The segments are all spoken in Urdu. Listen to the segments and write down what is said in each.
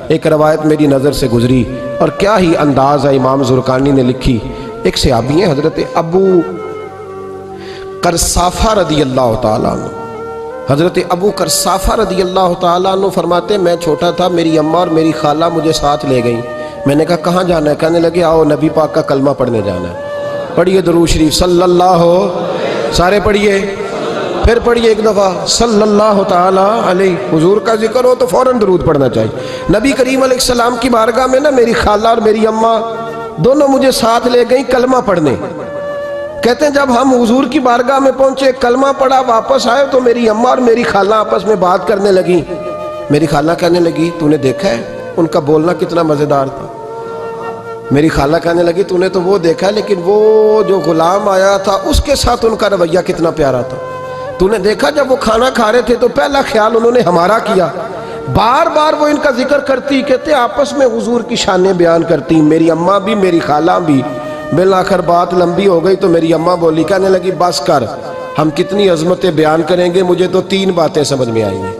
ایک روایت میری نظر سے گزری اور کیا ہی انداز ہے امام زرقانی نے لکھی. ایک صحابی ہیں حضرت ابو قرصافہ رضی اللہ تعالیٰ عنہ. حضرت ابو قرصافہ رضی اللہ تعالیٰ عنہ فرماتے میں چھوٹا تھا، میری اماں اور میری خالہ مجھے ساتھ لے گئیں. میں نے کہا کہاں جانا ہے؟ کہنے لگے آؤ نبی پاک کا کلمہ پڑھنے جانا ہے. پڑھیے درود شریف صلی اللہ، سارے پڑھیے، پھر پڑھیے ایک دفعہ صلی اللہ تعالیٰ علیہ. حضور کا ذکر ہو تو فوراً درود پڑھنا چاہیے. نبی کریم علیہ السلام کی بارگاہ میں نا میری خالہ اور میری اماں دونوں مجھے ساتھ لے گئیں کلمہ پڑھنے. کہتے ہیں جب ہم حضور کی بارگاہ میں پہنچے، کلمہ پڑھا، واپس آئے تو میری اماں اور میری خالہ آپس میں بات کرنے لگیں. میری خالہ کہنے لگی تو نے دیکھا ہے ان کا بولنا کتنا مزیدار تھا. میری خالہ کہنے لگی تو نے تو وہ دیکھا ہے لیکن وہ جو غلام آیا تھا اس کے ساتھ ان کا رویہ کتنا پیارا تھا. تو نے دیکھا جب وہ کھانا کھا رہے تھے تو پہلا خیال انہوں نے ہمارا کیا. بار بار وہ ان کا ذکر کرتی، کہتے آپس میں حضور کی شانیں بیان کرتی، میری اماں بھی میری خالہ بھی. بالآخر بات لمبی ہو گئی تو میری اماں بولی، کہنے لگی بس کر، ہم کتنی عظمتیں بیان کریں گے، مجھے تو 3 باتیں سمجھ میں آئی ہیں.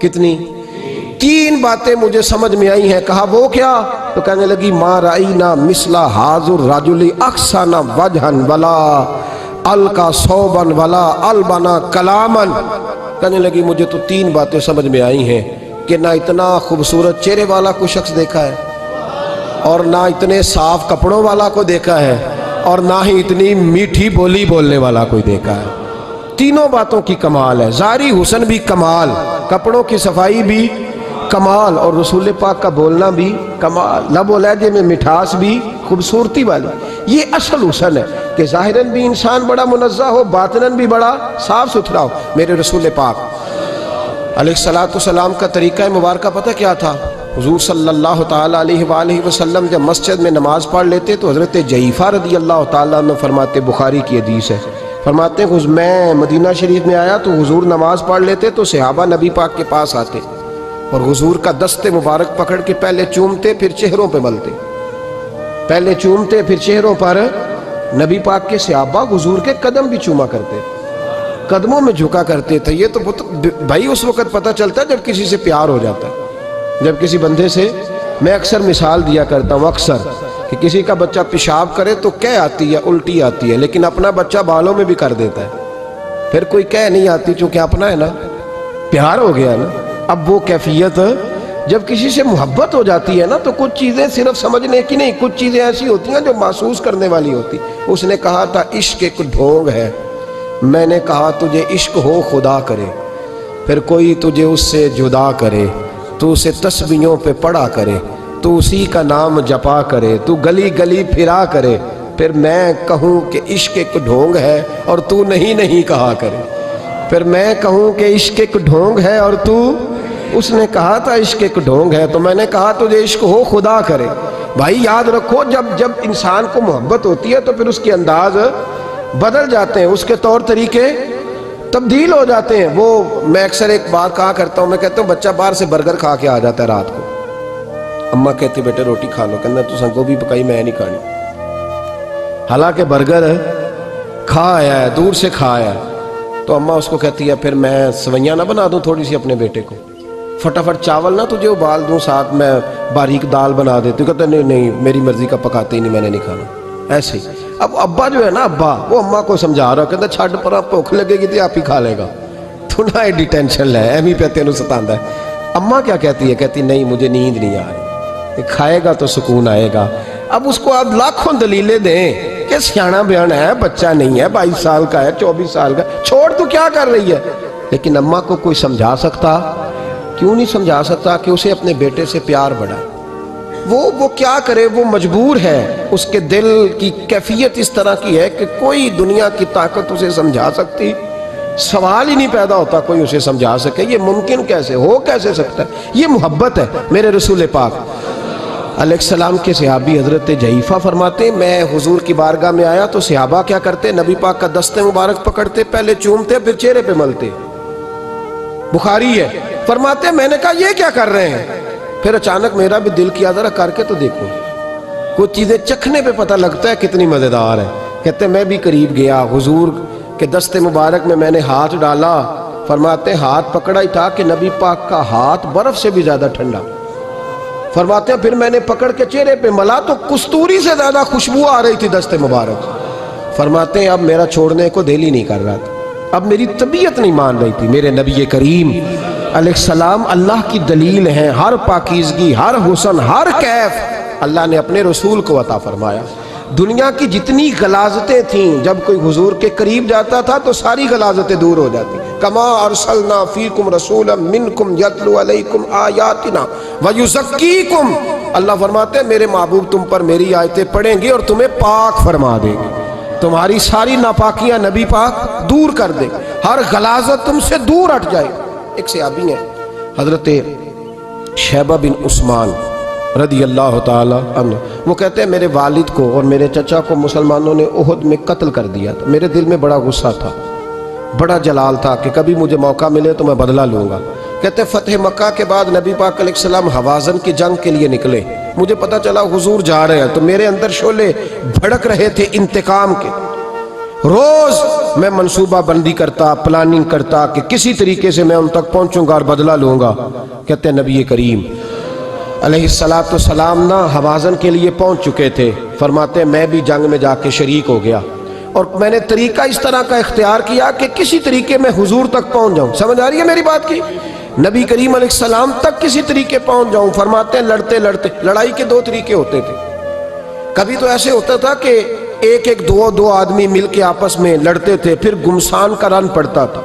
کتنی؟ 3 باتیں مجھے سمجھ میں آئی ہیں. کہا وہ کیا؟ تو کہنے لگی ما رأینا مثل حاضر الرجل احسن وجہا ولا القا صوبا ولا البنا کلاما. کہنے لگی مجھے تو 3 باتیں سمجھ میں آئی ہیں کہ نہ اتنا خوبصورت چہرے والا کوئی شخص دیکھا ہے اور نہ اتنے صاف کپڑوں والا کو دیکھا ہے اور نہ ہی اتنی میٹھی بولی بولنے والا کوئی دیکھا ہے. تینوں باتوں کی کمال ہے. ظاہری حسن بھی کمال، کپڑوں کی صفائی بھی کمال، اور رسول پاک کا بولنا بھی کمال، لب و لہجے میں مٹھاس بھی خوبصورتی والی. یہ اصل حسن ہے کہ ظاہراً بھی انسان بڑا منزہ ہو، باطناً بھی بڑا صاف ستھرا ہو. میرے رسول پاک علیہ السلام کا طریقہ مبارکہ پتہ کیا تھا؟ حضور صلی اللہ تعالیٰ علیہ وآلہ وسلم جب مسجد میں نماز پڑھ لیتے تو حضرت جعفر رضی اللہ تعالیٰ عنہ فرماتے، بخاری کی حدیث ہے، فرماتے ہیں میں مدینہ شریف میں آیا تو حضور نماز پڑھ لیتے تو صحابہ نبی پاک کے پاس آتے اور حضور کا دست مبارک پکڑ کے پہلے چومتے پھر چہروں پہ ملتے. پہلے چومتے پھر چہروں پر. نبی پاک کے صحابہ حضور کے قدم بھی چوما کرتے، قدموں میں جھکا کرتے تھے. یہ تو بھائی اس وقت پتہ چلتا ہے جب کسی سے پیار ہو جاتا ہے. جب کسی بندے سے، میں اکثر مثال دیا کرتا ہوں اکثر کہ کسی کا بچہ پیشاب کرے تو کہہ آتی ہے، الٹی آتی ہے، لیکن اپنا بچہ بالوں میں بھی کر دیتا ہے. پھر کوئی کہہ نہیں آتی چونکہ اپنا ہے نا، پیار ہو گیا نا. اب وہ کیفیت جب کسی سے محبت ہو جاتی ہے نا تو کچھ چیزیں صرف سمجھنے کی نہیں، کچھ چیزیں ایسی ہوتی ہیں جو محسوس کرنے والی ہوتی. اس نے کہا تھا عشق ایک ڈھونگ ہے. میں نے کہا تجھے عشق ہو خدا کرے، پھر کوئی تجھے اس سے جدا کرے، تو اسے تسبیحوں پہ پڑھا کرے، تو اسی کا نام جپا کرے، تو گلی گلی پھرا کرے، پھر میں کہوں کہ عشق ایک ڈھونگ ہے اور تو نہیں کہا کرے. پھر میں کہوں کہ عشق ایک ڈھونگ ہے اور تو، اس نے کہا تھا عشق ایک ڈھونگ ہے تو میں نے کہا تجھے عشق ہو خدا کرے. بھائی یاد رکھو جب انسان کو محبت ہوتی ہے تو پھر اس کے انداز بدل جاتے ہیں، اس کے طور طریقے تبدیل ہو جاتے ہیں. وہ میں اکثر ایک بات کہا کرتا ہوں، میں کہتا ہوں بچہ باہر سے برگر کھا کے آ جاتا ہے رات کو، اماں کہتی بیٹے روٹی کھا لو، کہنا تو گوبھی پکائی میں نہیں کھانی. حالانکہ برگر کھا آیا ہے، دور سے کھا آیا ہے، تو اماں اس کو کہتی ہے پھر میں سویاں نہ بنا دوں تھوڑی سی اپنے بیٹے کو، فٹافٹ چاول نہ تجھے ابال دوں، ساتھ میں باریک دال بنا دیتی. کہتا نہیں میری مرضی کا پکاتے ہی نہیں، میں نے نہیں کھانا. ایسے ہی اب ابا جو ہے نا، ابا وہ اماں کو سمجھا رہا، کہتا چھڈ پر بھوک لگے گی تو آپ ہی کھا لے گا، تو نہ ایڈی ٹینشن لے، ایمی پہ تینوں ستاندا ہے. اماں کیا کہتی ہے؟ کہتی نہیں مجھے نیند نہیں آ رہی، کھائے گا تو سکون آئے گا. اب اس کو آپ لاکھوں دلیلیں دیں کہ سیاںا بیان ہے، بچہ نہیں ہے، 22 سال کا ہے، 24 سال کا، چھوڑ تو کیا کر رہی ہے. لیکن اماں کو کوئی سمجھا سکتا؟ کیوں نہیں سمجھا سکتا کہ اسے اپنے بیٹے سے پیار بڑھائے. وہ کیا کرے، وہ مجبور ہے. اس کے دل کی کیفیت اس طرح کی ہے کہ کوئی دنیا کی طاقت اسے سمجھا سکتی، سوال ہی نہیں پیدا ہوتا کوئی اسے سمجھا سکے. یہ ممکن کیسے ہو، کیسے سکتا ہے؟ یہ محبت ہے. میرے رسول پاک علیہ السلام کے صحابی حضرت جعفر فرماتے ہیں میں حضور کی بارگاہ میں آیا تو صحابہ کیا کرتے؟ نبی پاک کا دست مبارک پکڑتے، پہلے چومتے پھر چہرے پہ ملتے. بخاری ہے. فرماتے میں نے کہا یہ کیا کر رہے ہیں؟ پھر اچانک میرا بھی دل کیا ذرا کر کے تو دیکھو. کچھ چیزیں چکھنے پہ پتہ لگتا ہے کتنی مزیدار ہے. کہتے میں بھی قریب گیا، حضور کے دست مبارک میں نے ہاتھ ڈالا. فرماتے ہاتھ پکڑا ہی تھا کہ نبی پاک کا ہاتھ برف سے بھی زیادہ ٹھنڈا. فرماتے ہیں پھر میں نے پکڑ کے چہرے پہ ملا تو کستوری سے زیادہ خوشبو آ رہی تھی دست مبارک۔ فرماتے ہیں اب میرا چھوڑنے کو دل ہی نہیں کر رہا تھا، اب میری طبیعت نہیں مان رہی تھی۔ میرے نبی کریم علیہ السلام اللہ کی دلیل ہیں، ہر پاکیزگی، ہر حسن، ہر کیف اللہ نے اپنے رسول کو عطا فرمایا۔ دنیا کی جتنی غلاظتیں تھیں جب کوئی حضور کے قریب جاتا تھا تو ساری غلاظتیں دور ہو جاتی۔ کما ارسلنا فیکم رسولا منکم یتلو علیکم آیاتنا ویزکیکم، اللہ فرماتے ہیں میرے محبوب تم پر میری آیتیں پڑھیں گے اور تمہیں پاک فرما دیں گے، تمہاری ساری ناپاکیاں نبی پاک دور کر دے، ہر غلاظت تم سے دور ہٹ جائے۔ ایک صحابی ہیں حضرت شیبہ بن عثمان رضی اللہ تعالی عنہ، وہ کہتے ہیں میرے والد کو اور میرے چچا کو مسلمانوں نے احد میں قتل کر دیا تھا، میرے دل میں بڑا غصہ تھا، بڑا جلال تھا کہ کبھی مجھے موقع ملے تو میں بدلہ لوں گا۔ کہتے ہیں فتح مکہ کے بعد نبی پاک علیہ السلام حوازن کی جنگ کے لیے نکلے، مجھے پتا چلا حضور جا رہے ہیں تو میرے اندر شعلے بھڑک رہے تھے انتقام کے۔ روز میں منصوبہ بندی کرتا، پلاننگ کرتا کہ کسی طریقے سے میں ان تک پہنچوں گا اور بدلہ لوں گا۔ کہتے ہیں نبی کریم علیہ السلام نہ حوازن کے لیے پہنچ چکے تھے، فرماتے ہیں میں بھی جنگ میں جا کے شریک ہو گیا اور میں نے طریقہ اس طرح کا اختیار کیا کہ کسی طریقے میں حضور تک پہنچ جاؤں۔ سمجھ آ رہی ہے میری بات کی؟ نبی کریم علیہ السلام تک کسی طریقے پہنچ جاؤں۔ فرماتے ہیں لڑتے لڑتے، لڑائی کے دو طریقے ہوتے تھے، کبھی تو ایسے ہوتا تھا کہ ایک دو آدمی مل کے آپس میں لڑتے تھے، پھر گمسان کا رن پڑتا تھا،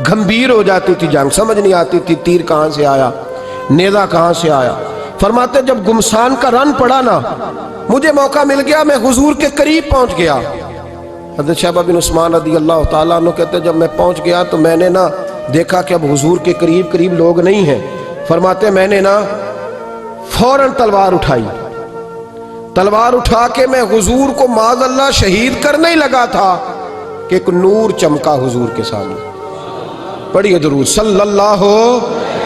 گھمبیر ہو جاتی تھی جنگ، سمجھ نہیں آتی تھی تیر کہاں سے آیا، نیزہ کہاں سے آیا۔ فرماتے جب گمسان کا رن پڑا نا، مجھے موقع مل گیا، میں حضور کے قریب پہنچ گیا۔ حضرت شیبہ بن عثمان رضی اللہ تعالیٰ عنہ کہتے جب میں پہنچ گیا تو میں نے نا دیکھا کہ اب حضور کے قریب لوگ نہیں ہیں۔ فرماتے میں نے نا فوراً تلوار اٹھائی، تلوار اٹھا کے میں حضور کو معاذ اللہ شہید کرنے ہی لگا تھا کہ ایک نور چمکا حضور کے سامنے۔ پڑھیے درود صلی اللہ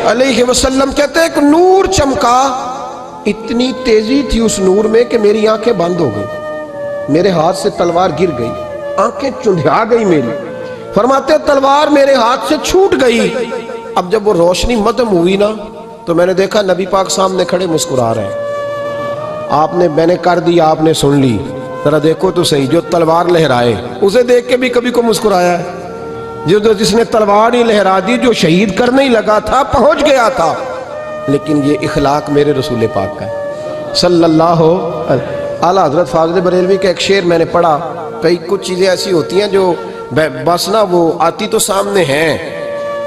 علیہ وسلم۔ کہتے ایک نور چمکا، اتنی تیزی تھی اس نور میں کہ میری آنکھیں بند ہو گئی، میرے ہاتھ سے تلوار گر گئی، آنکھیں چندھیا گئی میری۔ فرماتے تلوار میرے ہاتھ سے چھوٹ گئی۔ اب جب وہ روشنی مدھم ہوئی نا تو میں نے دیکھا نبی پاک سامنے کھڑے مسکرا رہے ہیں۔ آپ نے میں نے کر دی، آپ نے سن لی، ذرا دیکھو تو صحیح، جو تلوار لہرائے اسے دیکھ کے بھی کبھی کو مسکرایا ہے؟ جس نے تلوار ہی لہرا دی، جو شہید کرنے ہی لگا تھا، پہنچ گیا تھا۔ لیکن یہ اخلاق میرے رسول پاک کا ہے صلی اللہ علیہ۔ اعلیٰ حضرت فاضل بریلوی کا ایک شعر میں نے پڑھا، کئی کچھ چیزیں ایسی ہوتی ہیں جو بس نا وہ آتی تو سامنے ہیں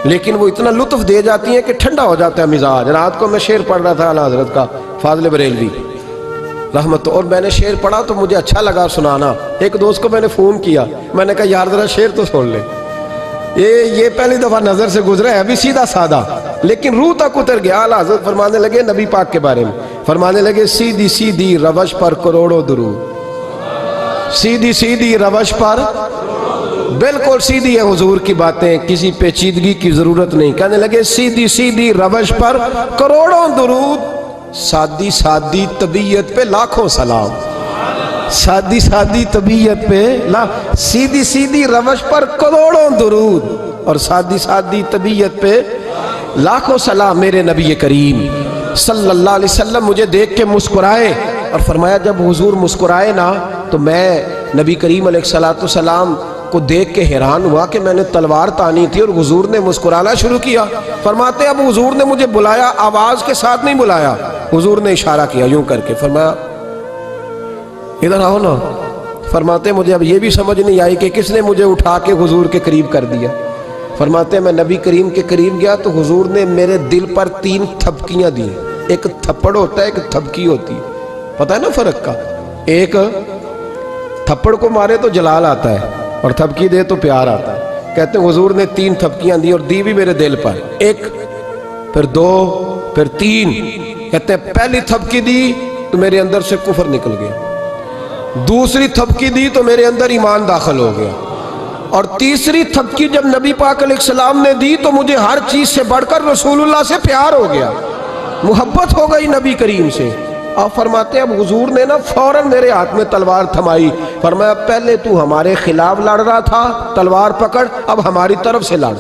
لیکن وہ اتنا لطف دے جاتی ہیں کہ ٹھنڈا ہو جاتا ہے مزاج۔ رات کو میں شعر پڑھ رہا تھا اعلیٰ حضرت کا فاضل بریلوی رحمت، اور میں نے شعر پڑھا تو مجھے اچھا لگا سنانا۔ ایک دوست کو میں نے فون کیا، میں نے کہا یار ذرا شعر تو سن لے، یہ پہلی دفعہ نظر سے گزرا ہے، ابھی سیدھا سادہ لیکن روح تک اتر گیا۔ اعلیٰ حضرت فرمانے لگے نبی پاک کے بارے میں، فرمانے لگے سیدھی سیدھی روش پر کروڑوں درود، سیدھی سیدھی روش پر، بالکل سیدھی ہے حضور کی باتیں، کسی پیچیدگی کی ضرورت نہیں۔ کہنے لگے سیدھی سیدھی روش پر کروڑوں درود، سادی سادی طبیعت پہ لاکھوں سلام، سادی سادی طبیعت پہ سیدھی سیدھی روش پر کروڑوں درود اور سادی سادی طبیعت پہ لاکھوں سلام۔ میرے نبی کریم صلی اللہ علیہ وسلم مجھے دیکھ کے مسکرائے اور فرمایا جب حضور مسکرائے نا تو میں نبی کریم علیہ السلام کو دیکھ کے حیران ہوا کہ میں نے تلوار تانی تھی اور حضور نے مسکرانا شروع کیا۔ فرماتے اب حضور نے مجھے بلایا، آواز کے ساتھ نہیں بلایا، حضور نے اشارہ کیا یوں کر کے، فرمایا ادھر آؤ نا۔ فرماتے مجھے اب یہ بھی سمجھ نہیں آئی کہ کس نے مجھے اٹھا کے حضور کے قریب کر دیا۔ فرماتے میں نبی کریم کے قریب گیا تو حضور نے میرے دل پر 3 تھپکیاں دی، ایک تھپڑ ہوتا ہے ایک تھپکی ہوتی ہے، پتہ ہے نا فرق کا؟ ایک تھپڑ کو مارے تو جلال آتا ہے اور تھپکی دے تو پیار آتا ہے۔ کہتے ہیں حضور نے 3 تھپکیاں دی اور دی بھی میرے دل پر، ایک پھر 2 پھر 3۔ کہتے ہیں پہلی تھپکی دی تو میرے اندر سے کفر نکل گیا، دوسری تھپکی دی تو میرے اندر ایمان داخل ہو گیا، اور تیسری تھپکی جب نبی پاک علیہ السلام نے دی تو مجھے ہر چیز سے بڑھ کر رسول اللہ سے پیار ہو گیا، محبت ہو گئی نبی کریم سے۔ آپ فرماتے ہیں اب حضور نے نا فوراً میرے ہاتھ میں تلوار تھمائی، فرمایا پہلے تو ہمارے خلاف لڑ رہا تھا، تلوار پکڑ، اب ہماری طرف سے لڑ۔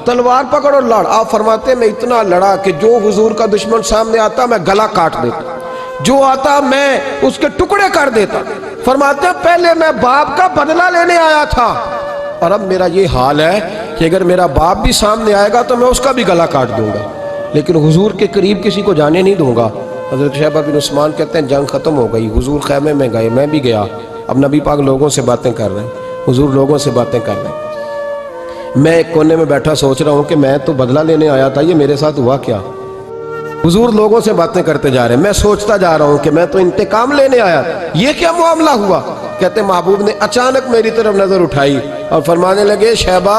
تلوار پکڑو لڑ. آپ فرماتے میں اتنا لڑا کہ جو حضور کا دشمن سامنے آتا میں گلا کاٹ دیتا, جو آتا میں اس کے ٹکڑے کر دیتا. فرماتے ہیں پہلے میں باپ کا بدلہ لینے آیا تھا اور اب میرا یہ حال ہے کہ اگر میرا باپ بھی سامنے آئے گا تو میں اس کا بھی گلا کاٹ دوں گا, لیکن حضور کے قریب کسی کو جانے نہیں دوں گا. حضرت شیبہ بن عثمان کہتے ہیں جنگ ختم ہو گئی, حضور خیمے میں گئے, میں بھی گیا. اب نبی پاک لوگوں سے باتیں کر رہے ہیں, حضور لوگوں سے باتیں کر رہے ہیں. میں ایک کونے میں بیٹھا سوچ رہا ہوں کہ میں تو بدلہ لینے آیا تھا, یہ میرے ساتھ ہوا کیا؟ حضور لوگوں سے باتیں کرتے جا رہے ہیں, میں سوچتا جا رہا ہوں کہ میں تو انتقام لینے آیا, یہ کیا معاملہ ہوا؟ کہتے محبوب نے اچانک میری طرف نظر اٹھائی اور فرمانے لگے شیبہ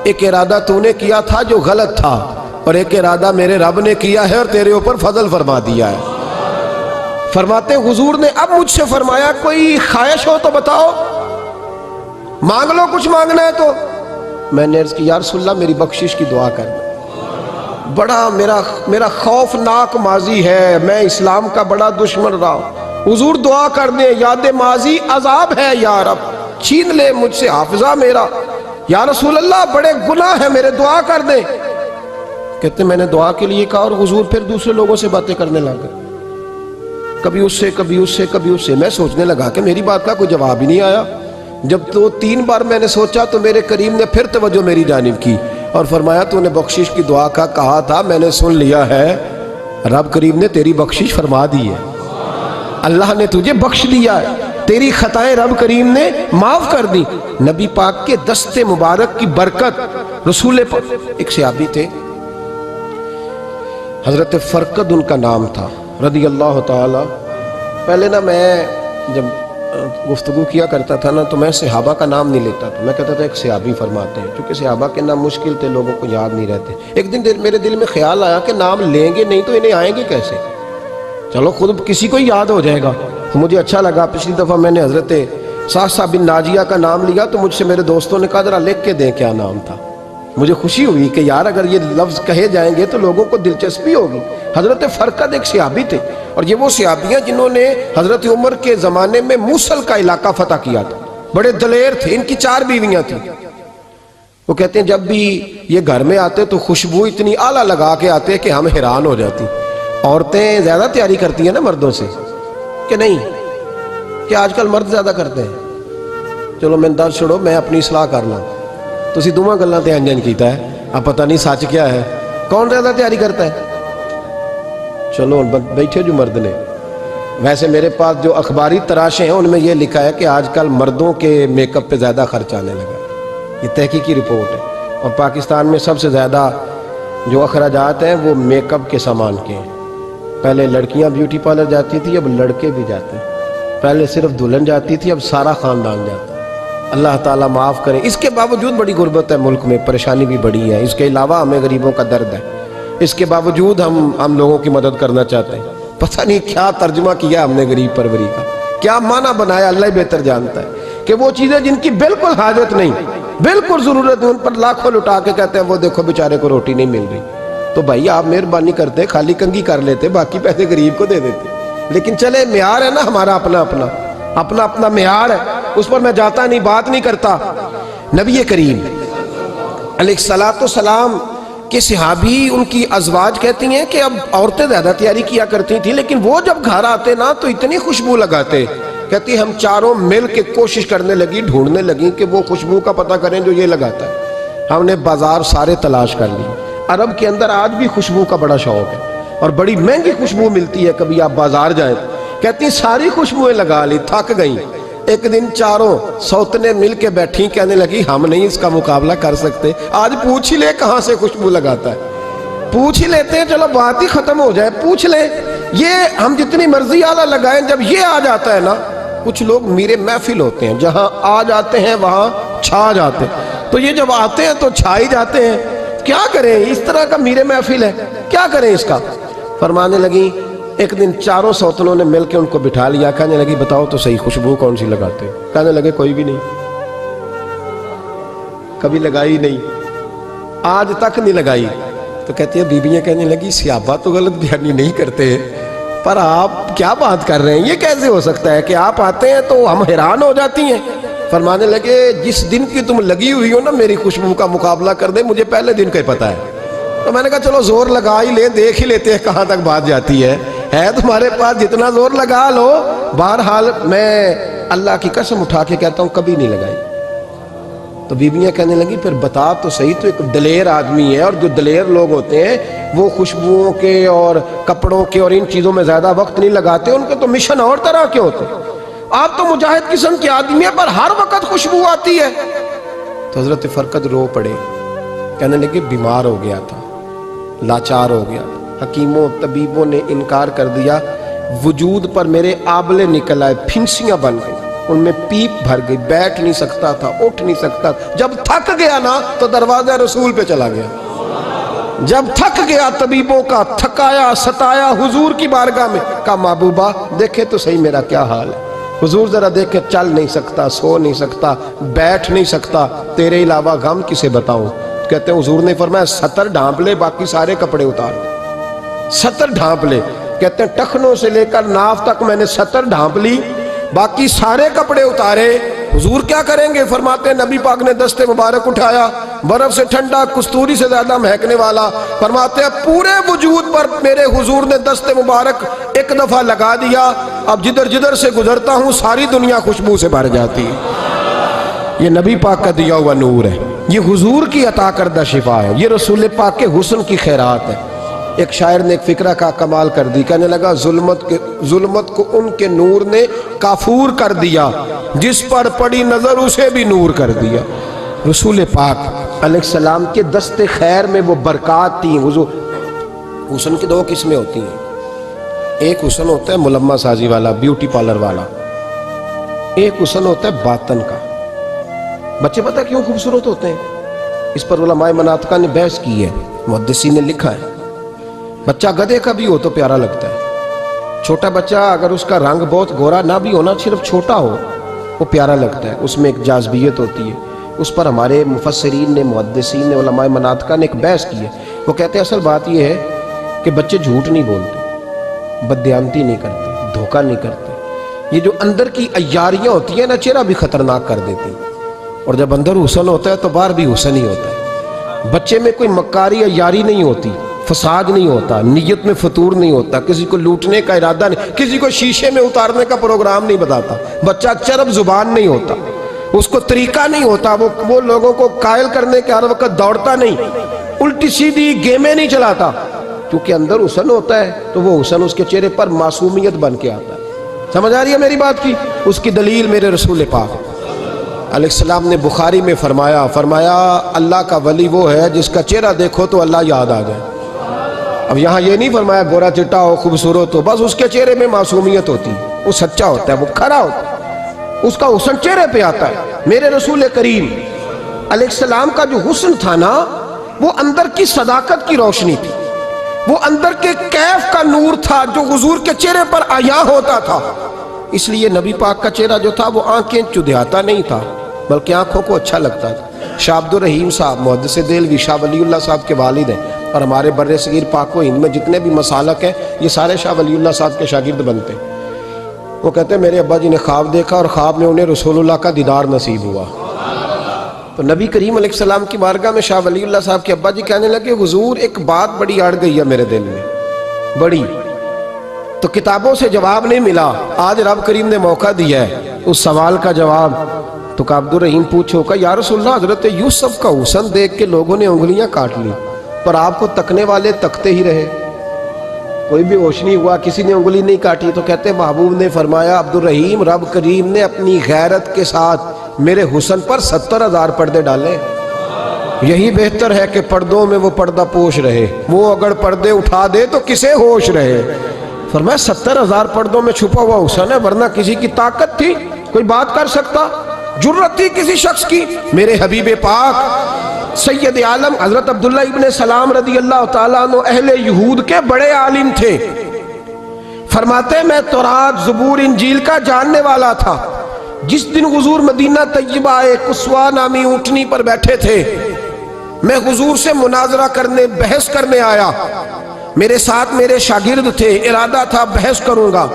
ایک ارادہ تو نے کیا تھا جو غلط تھا, اور ایک ارادہ میرے رب نے کیا ہے اور تیرے اوپر فضل فرما دیا ہے. فرماتے حضور نے اب مجھ سے فرمایا کوئی خواہش ہو تو بتاؤ, مانگ لو کچھ مانگنا ہے تو. میں نے عرض کی یا رسول اللہ میری بخشش کی دعا کر. بڑا میرا خوفناک ماضی ہے, میں اسلام کا بڑا دشمن رہا ہوں, حضور دعا کر دیں, یاد ماضی عذاب ہے یا رب, چھین لے مجھ سے حافظہ میرا. یا رسول اللہ بڑے گناہ ہیں میرے, دعا کر دیں. کہتے میں نے دعا کے لیے کہا اور حضور پھر دوسرے لوگوں سے باتیں کرنے لگے, کبھی اس سے کبھی اس سے کبھی اس سے. میں سوچنے لگا کہ میری بات کا کوئی جواب ہی نہیں آیا. جب تو 3 بار میں نے سوچا تو میرے کریم نے پھر توجہ میری جانب کی اور فرمایا تو نے بخشش کی دعا کا کہا تھا, میں نے سن لیا ہے, رب کریم نے تیری بخشش فرما دی ہے, اللہ نے تجھے بخش دیا ہے, تیری خطائیں رب کریم نے معاف کر دی. نبی پاک کے دست مبارک کی برکت. رسول پاک ایک صحابی تھے حضرت فرقد ان کا نام تھا رضی اللہ تعالی. پہلے نا میں جب گفتگو کیا کرتا تھا نا تو میں صحابہ کا نام نہیں لیتا تھا, میں کہتا تھا ایک صحابی فرماتے ہیں, کیونکہ صحابہ کے نام مشکل تھے, لوگوں کو یاد نہیں رہتے. ایک دن میرے دل میں خیال آیا کہ نام لیں گے نہیں تو انہیں آئیں گے کیسے, چلو خود کسی کو یاد ہو جائے گا. مجھے اچھا لگا, پچھلی دفعہ میں نے حضرت ساسا بن ناجیہ کا نام لیا تو مجھ سے میرے دوستوں نے کہا ذرا لکھ کے دیں کیا نام تھا. مجھے خوشی ہوئی کہ یار اگر یہ لفظ کہے جائیں گے تو لوگوں کو دلچسپی ہوگی. حضرت فرقد ایک صحابی تھے, اور یہ وہ صحابیاں جنہوں نے حضرت عمر کے زمانے میں موصل کا علاقہ فتح کیا تھا. بڑے دلیر تھے, ان کی 4 بیویاں تھیں. وہ کہتے ہیں جب بھی یہ گھر میں آتے تو خوشبو اتنی اعلیٰ لگا کے آتے کہ ہم حیران ہو جاتی. عورتیں زیادہ تیاری کرتی ہیں نا مردوں سے کہ نہیں, کہ آج کل مرد زیادہ کرتے ہیں. چلو میں درد چھوڑو, میں اپنی اصلاح کر لوں. تسی دوواں گلاں تے انجن کیتا ہے, اب پتہ نہیں سچ کیا ہے, کون زیادہ تیاری کرتا ہے. چلو بیٹھے جو مرد نے, ویسے میرے پاس جو اخباری تراشیں ہیں ان میں یہ لکھا ہے کہ آج کل مردوں کے میک اپ پہ زیادہ خرچ آنے لگا. یہ تحقیقی رپورٹ ہے, اور پاکستان میں سب سے زیادہ جو اخراجات ہیں وہ میک اپ کے سامان کے ہیں. پہلے لڑکیاں بیوٹی پارلر جاتی تھی, اب لڑکے بھی جاتے ہیں. پہلے صرف دلہن جاتی تھی, اب سارا خاندان جاتا ہے. اللہ تعالیٰ معاف کرے. اس کے باوجود بڑی غربت ہے ملک میں, پریشانی بھی بڑی ہے. اس کے علاوہ ہمیں غریبوں کا درد ہے, اس کے باوجود ہم لوگوں کی مدد کرنا چاہتے ہیں. پتہ نہیں کیا ترجمہ کیا ہم نے غریب پروری کا, کیا معنی بنایا, اللہ ہی بہتر جانتا ہے. کہ وہ چیزیں جن کی بالکل حاجت نہیں, بالکل ضرورت نہیں, ان پر لاکھوں لٹا کے کہتے ہیں وہ دیکھو بیچارے کو روٹی نہیں مل رہی. تو بھائی آپ مہربانی کرتے, خالی کنگھی کر لیتے, باقی پیسے غریب کو دے دیتے. لیکن چلے معیار ہے نا ہمارا اپنا معیار ہے, اس پر میں جاتا نہیں, بات نہیں کرتا. نبی کریم علیہ الصلوۃ والسلام کے صحابی, ان کی ازواج کہتی ہیں کہ اب عورتیں زیادہ تیاری کیا کرتی تھیں, لیکن وہ جب گھر آتے نا تو اتنی خوشبو لگاتے. کہتی ہم چاروں مل کے کوشش کرنے لگی, ڈھونڈنے لگی کہ وہ خوشبو کا پتہ کریں جو یہ لگاتا ہے. ہم نے بازار سارے تلاش کر لی. عرب کے اندر آج بھی خوشبو کا بڑا شوق ہے, اور بڑی مہنگی خوشبو ملتی ہے. کبھی آپ بازار جائیں, کہتی ساری خوشبوئیں لگا لی, تھک گئیں. ایک دن چاروں سوتنے مل کے بیٹھی, کہنے لگی ہم نہیں اس کا مقابلہ کر سکتے, آج پوچھ ہی لے کہاں سے خوشبو لگاتا ہے. پوچھ ہی لیتے ہیں, چلو بات ہی ختم ہو جائے, پوچھ لیں. یہ ہم جتنی مرضی اعلیٰ لگائیں, جب یہ آ جاتا ہے نا, کچھ لوگ میرے محفل ہوتے ہیں, جہاں آ جاتے ہیں وہاں چھا جاتے ہیں. تو یہ جب آتے ہیں تو چھا ہی جاتے ہیں. کیا کریں, اس طرح کا میرے محفل ہے, کیا کریں اس کا. فرمانے لگی ایک دن چاروں سوتنوں نے مل کے ان کو بٹھا لیا, کہنے لگی بتاؤ تو صحیح خوشبو کون سی لگاتے ہو. کہنے لگے کوئی بھی نہیں, کبھی لگائی نہیں, آج تک نہیں لگائی. تو کہتی ہے بیویاں کہنے لگی صحابہ تو غلط بیانی نہیں کرتے, پر آپ کیا بات کر رہے ہیں, یہ کیسے ہو سکتا ہے کہ آپ آتے ہیں تو ہم حیران ہو جاتی ہیں. فرمانے لگے جس دن کی تم لگی ہوئی ہو نا میری خوشبو کا مقابلہ کر دے، مجھے پہلے دن کا ہی پتا ہے۔ تو میں نے کہا چلو زور لگا ہی لے، دیکھ ہی لیتے ہیں کہاں تک بات جاتی ہے تمہارے پاس جتنا زور لگا لو۔ بہرحال میں اللہ کی قسم اٹھا کے کہتا ہوں کبھی نہیں لگائی۔ تو بیویاں کہنے لگی پھر بتا تو صحیح، تو ایک دلیر آدمی ہے، اور جو دلیر لوگ ہوتے ہیں وہ خوشبوؤں کے اور کپڑوں کے اور ان چیزوں میں زیادہ وقت نہیں لگاتے، ان کے تو مشن اور طرح کے ہوتے ہیں۔ آپ تو مجاہد قسم کے آدمی ہیں پر ہر وقت خوشبو آتی ہے۔ تو حضرت فرقد رو پڑے، کہنے لگے بیمار ہو گیا تھا، لاچار ہو گیا تھا، حکیموں طبیبوں نے انکار کر دیا، وجود پر میرے آبلے نکل آئے، پھنسیاں بن گئی، ان میں پیپ بھر گئی، بیٹھ نہیں سکتا تھا، اٹھ نہیں سکتا۔ جب تھک گیا نا تو دروازہ رسول پہ چلا گیا۔ جب تھک گیا طبیبوں کا تھکایا ستایا حضور کی بارگاہ میں، کہا محبوبہ دیکھے تو صحیح میرا کیا حال ہے۔ حضور ذرا دیکھے، چل نہیں سکتا، سو نہیں سکتا، بیٹھ نہیں سکتا، تیرے علاوہ غم کسے بتاؤں۔ کہتے ہیں حضور نے فرمایا ستر ڈھانپ لے، باقی سارے کپڑے اتار دے۔ ستر ڈھانپ لے، کہتے ہیں ٹخنوں سے لے کر ناف تک میں نے ستر ڈھانپ لی، باقی سارے کپڑے اتارے۔ حضور کیا کریں گے؟ فرماتے ہیں نبی پاک نے دست مبارک اٹھایا، برف سے ٹھنڈا، کستوری سے زیادہ مہکنے والا، فرماتے ہیں پورے وجود پر میرے حضور نے دست مبارک ایک دفعہ لگا دیا، اب جدھر جدھر سے گزرتا ہوں ساری دنیا خوشبو سے بھر جاتی ہے۔ یہ نبی پاک کا دیا ہوا نور ہے، یہ حضور کی عطا کردہ شفا ہے، یہ رسول پاک کے حسن کی خیرات ہے۔ ایک شاعر نے ایک فقرہ کا کمال کر دی، کہنے لگا ظلمت کو ان کے نور نے کافور کر دیا، جس پر پڑی نظر اسے بھی نور کر دیا۔ رسول پاک علیہ السلام کے دست خیر میں وہ برکات تھی۔ حضور حسن کی دو قسمیں ہوتی ہیں، ایک حسن ہوتا ہے ملمہ سازی والا، بیوٹی پارلر والا، ایک حسن ہوتا ہے باطن کا۔ بچے پتہ کیوں خوبصورت ہوتے ہیں؟ اس پر علماء مناطقہ نے بحث کی ہے، محدثین نے لکھا ہے۔ بچہ گدھے کا بھی ہو تو پیارا لگتا ہے، چھوٹا بچہ اگر اس کا رنگ بہت گورا نہ بھی ہونا، صرف چھوٹا ہو، وہ پیارا لگتا ہے، اس میں ایک جاذبیت ہوتی ہے۔ اس پر ہمارے مفسرین نے، محدثین نے، علماء مناطقہ نے ایک بحث کی ہے۔ وہ کہتے ہیں اصل بات یہ ہے کہ بچے جھوٹ نہیں بولتے، بددیانتی نہیں کرتے، دھوکہ نہیں کرتے۔ یہ جو اندر کی عیاریاں ہوتی ہیں نا، چہرہ بھی خطرناک کر دیتی ہیں، اور جب اندر حسن ہوتا ہے تو باہر بھی حسن ہی ہوتا ہے۔ بچے میں کوئی مکاری عیاری نہیں ہوتی، فساد نہیں ہوتا، نیت میں فطور نہیں ہوتا، کسی کو لوٹنے کا ارادہ نہیں، کسی کو شیشے میں اتارنے کا پروگرام نہیں بتاتا۔ بچہ چرب زبان نہیں ہوتا، اس کو طریقہ نہیں ہوتا، وہ لوگوں کو قائل کرنے کے ہر وقت دوڑتا نہیں، الٹی سیدھی گیمیں نہیں چلاتا، کیونکہ اندر حسن ہوتا ہے تو وہ حسن اس کے چہرے پر معصومیت بن کے آتا ہے۔ سمجھ آ رہی ہے میری بات کی؟ اس کی دلیل میرے رسول پاک علیہ السلام نے بخاری میں فرمایا اللہ کا ولی وہ ہے جس کا چہرہ دیکھو تو اللہ یاد آ جائے۔ اب یہاں یہ نہیں فرمایا گورا چٹا ہو، خوبصورت ہو، بس اس کے چہرے میں معصومیت ہوتی، وہ سچا ہوتا ہے، وہ کھرا ہوتا ہے، اس کا حسن چہرے پہ آتا ہے۔ میرے رسول کریم علیہ السلام کا جو حسن تھا نا، وہ اندر کی صداقت کی روشنی تھی، وہ اندر کے کیف کا نور تھا جو حضور کے چہرے پر عیاں ہوتا تھا۔ اس لیے نبی پاک کا چہرہ جو تھا وہ آنکھیں چدھیاتا نہیں تھا، بلکہ آنکھوں کو اچھا لگتا تھا۔ شاہ عبد الرحیم صاحب محدث دہلوی، شاہ ولی اللہ صاحب کے والد ہیں، اور ہمارے بر صغیر پاک و ہند میں جتنے بھی مسالک ہیں یہ سارے شاہ ولی اللہ صاحب کے شاگرد بنتے ہیں۔ وہ کہتے ہیں میرے ابا جی نے خواب دیکھا اور خواب میں انہیں رسول اللہ کا دیدار نصیب ہوا۔ تو نبی کریم علیہ السلام کی بارگاہ میں شاہ ولی اللہ صاحب کے ابا جی کہنے لگے حضور ایک بات بڑی اڑ گئی ہے میرے دل میں، بڑی، تو کتابوں سے جواب نہیں ملا، آج رب کریم نے موقع دیا ہے اس سوال کا جواب۔ تو کہ عبد الرحیم پوچھو کہ یا رسول اللہ حضرت یوسف کا حسن دیکھ کے لوگوں نے انگلیاں کاٹ لی، پر آپ کو تکنے والے تکتے ہی رہے، کوئی بھی ہوش نہیں ہوا، کسی نے انگلی نہیں کاٹی۔ تو کہتے محبوب نے فرمایا عبد الرحیم رب کریم نے اپنی غیرت کے ساتھ میرے حسن پر 70,000 پردے ڈالے، یہی بہتر ہے کہ پردوں میں وہ پردہ پوش رہے، وہ اگر پردے اٹھا دے تو کسے ہوش رہے۔ فرمایا 70,000 پردوں میں چھپا ہوا حسن ہے، ورنہ کسی کی طاقت تھی کوئی بات کر سکتا، جرت تھی کسی شخص کی؟ میرے حبیب پاک سید عالم حضرت عبداللہ ابن سلام رضی اللہ تعالیٰ عنہ اہل یہود کے بڑے عالم تھے، فرماتے میں تورات زبور انجیل کا جاننے والا تھا۔ جس دن حضور مدینہ طیبہ ایک قصوہ نامی اونٹنی پر بیٹھے تھے، میں حضور سے مناظرہ کرنے، بحث کرنے آیا، میرے ساتھ میرے شاگرد تھے، ارادہ تھا بحث کروں گا،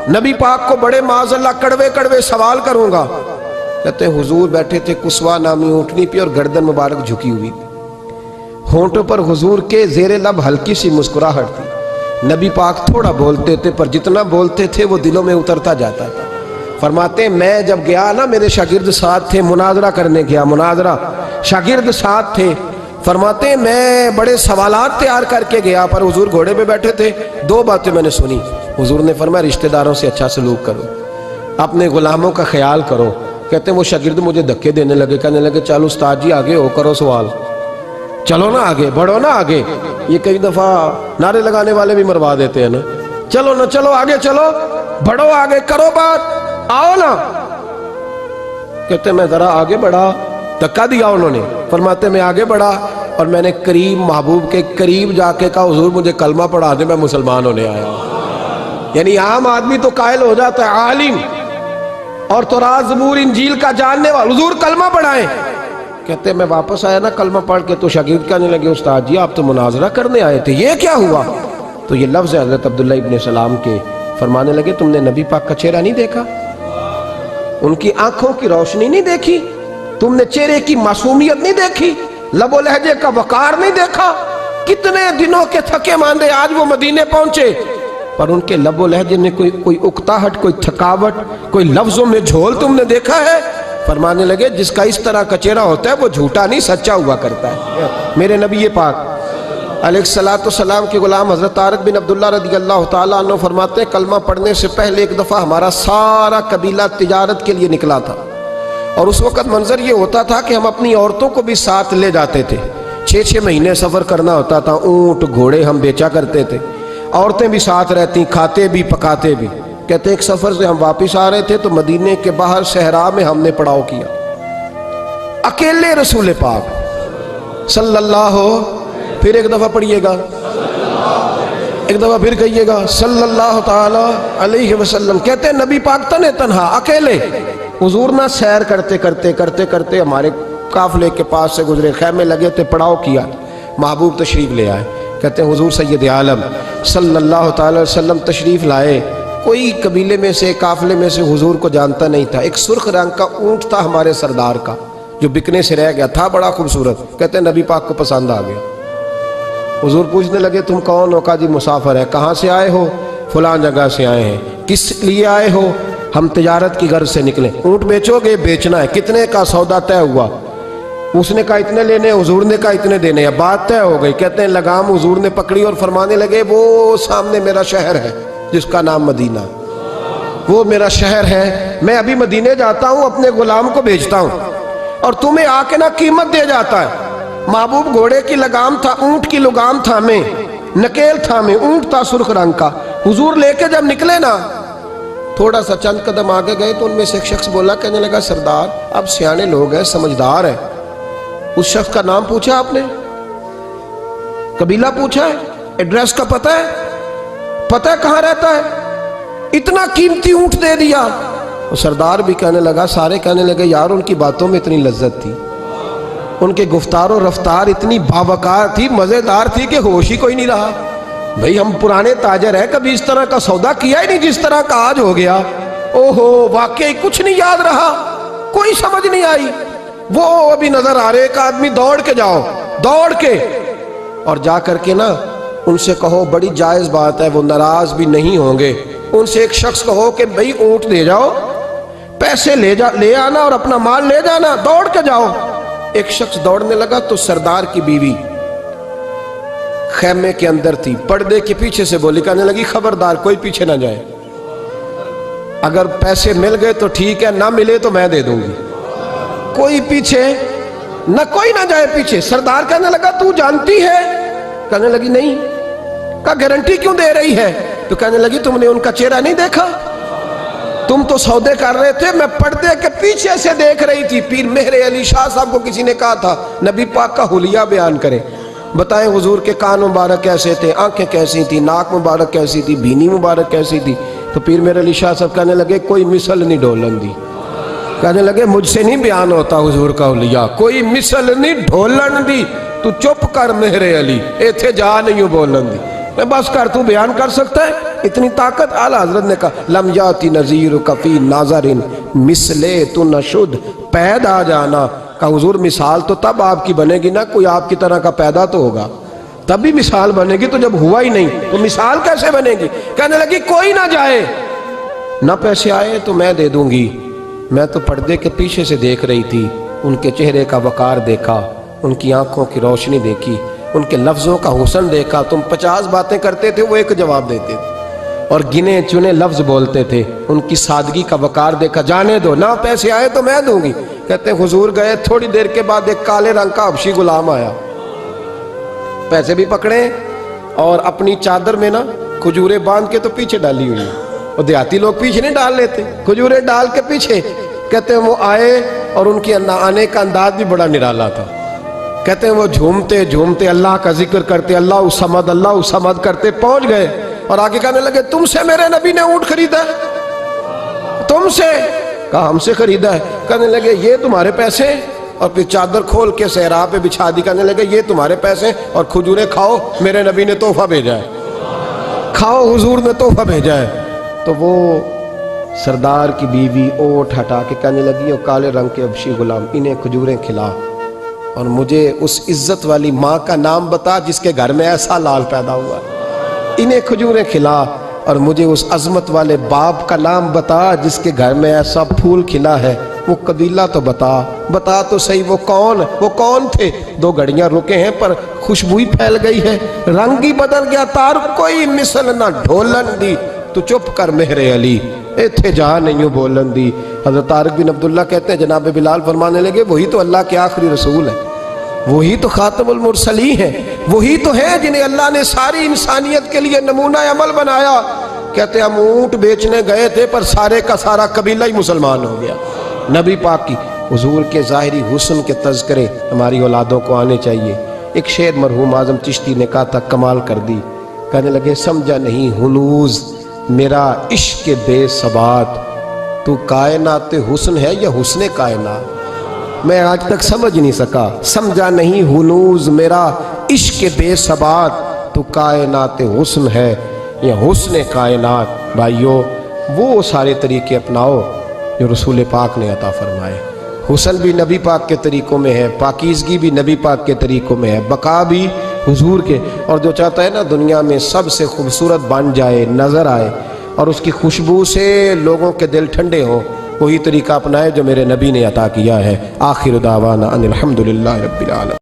نبی پاک کو بڑے معاذ اللہ کڑوے کڑوے سوال کروں گا۔ کہتے ہیں حضور بیٹھے تھے کسوا نامی اونٹنی پہ اور گردن مبارک جھکی ہوئی، ہونٹوں پر حضور کے زیر لب ہلکی سی مسکراہٹ تھی۔ نبی پاک تھوڑا بولتے تھے پر جتنا بولتے تھے وہ دلوں میں اترتا جاتا تھا۔ فرماتے ہیں میں جب گیا نا، میرے شاگرد ساتھ تھے، مناظرہ کرنے گیا، مناظرہ، شاگرد ساتھ تھے۔ فرماتے ہیں میں بڑے سوالات تیار کر کے گیا، پر حضور گھوڑے پہ بیٹھے تھے۔ دو باتیں میں نے سنی، حضور نے فرمایا رشتہ داروں سے اچھا سلوک کرو، اپنے غلاموں کا خیال کرو۔ کہتے ہیں وہ شاگرد مجھے دھکے دینے لگے، کہنے لگے چلو استاد جی آگے ہو، کرو سوال، چلو نا آگے بڑھو نا آگے۔ یہ کئی دفعہ نعرے لگانے والے بھی مروا دیتے ہیں نا، چلو نا چلو آگے، چلو بڑھو آگے، کرو بات، آؤ نا۔ کہتے ہیں میں ذرا آگے بڑھا، دھکا دیا انہوں نے۔ فرماتے میں آگے بڑھا اور میں نے قریب محبوب کے قریب جا کے کہا حضور مجھے کلمہ پڑھا دے، میں مسلمان ہونے آیا ہوں۔ یعنی عام آدمی تو قائل ہو جاتا ہے، عالم اور تورات زبور انجیل کا جاننے والا، حضور کلمہ پڑھائیں۔ کہتے ہیں میں واپس آیا نا کلمہ پڑھ کے، تو شاگرد کہنے لگے استاد جی آپ تو مناظرہ کرنے آئے تھے، یہ کیا ہوا؟ تو یہ لفظ ہے حضرت عبداللہ ابن سلام کے، فرمانے لگے تم نے نبی پاک کا چہرہ نہیں دیکھا، ان کی آنکھوں کی روشنی نہیں دیکھی، تم نے چہرے کی معصومیت نہیں دیکھی، لب و لہجے کا وقار نہیں دیکھا؟ کتنے دنوں کے تھکے ماندے آج وہ مدینے پہنچے، پر ان کے لب و لہجے میں کوئی اکتاہٹ، کوئی تھکاوٹ، کوئی لفظوں میں جھول تم نے دیکھا ہے؟ فرمانے لگے جس کا اس طرح کا چہرہ ہوتا ہے وہ جھوٹا نہیں سچا ہوا کرتا ہے۔ میرے نبی پاک علیہ السلام کے غلام حضرت طارق بن عبداللہ رضی اللہ تعالیٰ عنہ فرماتے ہیں کلمہ پڑھنے سے پہلے ایک دفعہ ہمارا سارا قبیلہ تجارت کے لیے نکلا تھا، اور اس وقت منظر یہ ہوتا تھا کہ ہم اپنی عورتوں کو بھی ساتھ لے جاتے تھے، 6 مہینے سفر کرنا ہوتا تھا، اونٹ گھوڑے ہم بیچا کرتے تھے، عورتیں بھی ساتھ رہتی، کھاتے بھی پکاتے بھی۔ کہتے ہیں ایک سفر سے ہم واپس آ رہے تھے تو مدینے کے باہر صحرا میں ہم نے پڑاؤ کیا، اکیلے رسول پاک صلی اللہ پھر ایک دفعہ پڑھیے گا، ایک دفعہ پھر کہیے گا صلی اللہ تعالی علیہ وسلم۔ کہتے ہیں نبی پاک تنہا اکیلے، حضور نہ سیر کرتے کرتے ہمارے قافلے کے پاس سے گزرے، خیمے لگے تھے، پڑاؤ کیا، محبوب تشریف لے آئے۔ کہتے ہیں حضور سید عالم صلی اللہ تعالی وسلم تشریف لائے، کوئی قبیلے میں سے قافلے میں سے حضور کو جانتا نہیں تھا۔ ایک سرخ رنگ کا اونٹ تھا ہمارے سردار کا جو بکنے سے رہ گیا تھا، بڑا خوبصورت۔ کہتے ہیں نبی پاک کو پسند آ گیا، حضور پوچھنے لگے تم کون ہو؟ کہا جی مسافر ہے۔ کہاں سے آئے ہو؟ فلاں جگہ سے آئے ہیں۔ کس لیے آئے ہو؟ ہم تجارت کی غرض سے نکلے۔ اونٹ بیچو گے؟ بیچنا ہے۔ کتنے کا سودا طے ہوا؟ اس نے کہا اتنے لینے، حضور نے کہا اتنے دینے ہیں، بات طے ہو گئی۔ کہتے ہیں لگام حضور نے پکڑی اور فرمانے لگے وہ سامنے میرا شہر ہے جس کا نام مدینہ، وہ میرا شہر ہے، میں ابھی مدینے جاتا ہوں، اپنے غلام کو بھیجتا ہوں اور تمہیں آ کے نہ قیمت دے جاتا ہے۔ محبوب گھوڑے کی لگام تھا، اونٹ کی لگام تھامے، نکیل تھامے، اونٹ تھا سرخ رنگ کا۔ حضور لے کے جب نکلے نا، تھوڑا سا چند قدم آگے گئے تو ان میں سے ایک شخص بولا، کہنے لگا سردار اب سیانے لوگ ہیں، سمجھدار ہیں۔ اس شخص کا نام پوچھا آپ نے، قبیلہ پوچھا ہے، ایڈریس کا پتہ ہے کہاں رہتا ہے، اتنا قیمتی اونٹ دے دیا۔ سردار بھی کہنے لگا، سارے کہنے لگے یار ان کی باتوں میں اتنی لذت تھی، ان کے گفتار و رفتار اتنی باوقار تھی، مزیدار تھی کہ ہوش ہی کوئی نہیں رہا۔ بھئی ہم پرانے تاجر ہیں، کبھی اس طرح کا سودا کیا ہی نہیں جس طرح کا آج ہو گیا۔ اوہو واقعی کچھ نہیں یاد رہا، کوئی سمجھ نہیں آئی۔ وہ ابھی نظر آ رہے، ایک آدمی دوڑ کے جاؤ، دوڑ کے اور جا کر کے نا ان سے کہو بڑی جائز بات ہے، وہ ناراض بھی نہیں ہوں گے۔ ان سے ایک شخص کہو کہ بھئی اونٹ دے جاؤ، پیسے لے آنا اور اپنا مال لے جانا، دوڑ کے جاؤ۔ ایک شخص دوڑنے لگا تو سردار کی بیوی خیمے کے اندر تھی، پردے کے پیچھے سے بولی، کہنے لگی خبردار کوئی پیچھے نہ جائے، اگر پیسے مل گئے تو ٹھیک ہے، نہ ملے تو میں دے دوں گی، کوئی پیچھے نہ، کوئی نہ جائے پیچھے۔ سردار کہنے لگا تو جانتی ہے؟ کہنے لگی نہیں۔ کہا گارنٹی کیوں دے رہی ہے؟ تو کہنے لگی تم نے ان کا چہرہ نہیں دیکھا؟ تم تو سودے کر رہے تھے، میں پردے کے پیچھے سے دیکھ رہی تھی۔ پیر مہر علی شاہ صاحب کو کسی نے کہا تھا نبی پاک کا حلیہ بیان کرے، بتائیں حضور کے کان مبارک کیسے تھے، آنکھیں کیسی تھی، ناک مبارک کیسی تھی، بینی مبارک کیسی تھی۔ تو پیر مہر علی شاہ صاحب کہنے لگے کوئی مثل نہیں ڈھولن دی، کہنے لگے مجھ سے نہیں بیان ہوتا حضور کا حلیہ، کوئی مثل نہیں ڈھولن دی، تو چپ کر مہر علی، ایتھے جا نہیں بولن دی۔ بس کر، تو بیان کر سکتا ہے اتنی طاقت؟ اعلیٰ حضرت نے کہا لم یاتی نذیر کفی ناظر مثلے تو نشد، پید آ جانا۔ کہا حضور مثال تو تب آپ کی بنے گی نا، کوئی آپ کی طرح کا پیدا تو ہوگا، تب بھی مثال بنے گی، تو جب ہوا ہی نہیں تو مثال کیسے بنے گی؟ کہنے لگی کوئی نہ جائے، نہ پیسے آئے تو میں دے دوں گی۔ میں تو پردے کے پیچھے سے دیکھ رہی تھی، ان کے چہرے کا وقار دیکھا، ان کی آنکھوں کی روشنی دیکھی، ان کے لفظوں کا حسن دیکھا۔ تم 50 باتیں کرتے تھے، وہ ایک جواب دیتے تھے، اور گنے چنے لفظ بولتے تھے، ان کی سادگی کا وقار دیکھا۔ جانے دو، نہ پیسے آئے تو میں دوں گی۔ کہتے ہیں حضور گئے، تھوڑی دیر کے بعد ایک کالے رنگ کا حبشی غلام آیا، پیسے بھی پکڑے اور اپنی چادر میں نا کھجوریں باندھ کے تو پیچھے ڈالی ہوئی، اور دیہاتی لوگ پیچھے نہیں ڈال لیتے، کھجوریں ڈال کے پیچھے۔ کہتے ہیں وہ آئے اور ان کی آنے کا انداز بھی بڑا نرالا تھا۔ کہتے ہیں وہ جھومتے جھومتے اللہ کا ذکر کرتے، اللہ الصمد کرتے پہنچ گئے، اور آگے کہنے لگے تم سے میرے نبی نے اونٹ خریدا ہے؟ تم سے؟ کہا ہم سے خریدا ہے۔ کہنے لگے یہ تمہارے پیسے؟ اور پھر چادر کھول کے صحرا پہ بچھا دی، کہنے لگے یہ تمہارے پیسے اور کھجوریں کھاؤ، میرے نبی نے تحفہ بھیجا ہے، کھاؤ، حضور نے تحفہ بھیجا ہے۔ تو وہ سردار کی بیوی اوٹ ہٹا کے کہنے لگی وہ کالے رنگ کے حبشی غلام، انہیں کھجوریں کھلا، اور مجھے اس عزت والی ماں کا نام بتا جس کے گھر میں ایسا لال پیدا ہوا، انہیں کھجوریں کھلا، اور مجھے اس عظمت والے باپ کا نام بتا جس کے گھر میں ایسا پھول کھلا ہے، وہ قبیلہ تو بتا تو صحیح، وہ کون تھے؟ 2 گھڑیاں رکے ہیں پر خوشبوئی پھیل گئی ہے، رنگ ہی بدل گیا، تار کوئی مثل نہ ڈھولن دی، تو چپ کر مہر علی، ایتھے جہاں نہیں ہوں بولن دی۔ حضرت طارق بن عبداللہ کہتے ہیں جناب بلال فرمانے لگے وہی تو اللہ کے آخری رسول ہے، وہی تو خاتم المرسلین ہے، وہی تو ہے جنہیں اللہ نے ساری انسانیت کے لیے نمونہ عمل بنایا۔ کہتے ہیں ہم اونٹ بیچنے گئے تھے پر سارے کا سارا قبیلہ ہی مسلمان ہو گیا۔ نبی پاک کی حضور کے ظاہری حسن کے تذکرے ہماری اولادوں کو آنے چاہیے۔ ایک شعر مرحوم اعظم چشتی نے کہا تھا، کمال کر دی، کہنے لگے سمجھا نہیں ہنوز میرا عشق بے ثبات، تو کائنات حسن ہے یا حسن کائنات؟ میں آج تک سمجھ نہیں سکا، سمجھا نہیں ہنوز میرا عشق بے ثبات، تو کائنات حسن ہے یا حسن کائنات۔ بھائیو وہ سارے طریقے اپناؤ جو رسول پاک نے عطا فرمائے۔ حسن بھی نبی پاک کے طریقوں میں ہے، پاکیزگی بھی نبی پاک کے طریقوں میں ہے، بقا بھی حضور کے۔ اور جو چاہتا ہے نا دنیا میں سب سے خوبصورت بن جائے، نظر آئے، اور اس کی خوشبو سے لوگوں کے دل ٹھنڈے ہوں، وہی طریقہ اپنائے جو میرے نبی نے عطا کیا ہے۔ آخر دعوانا ان الحمدللہ رب العالمین۔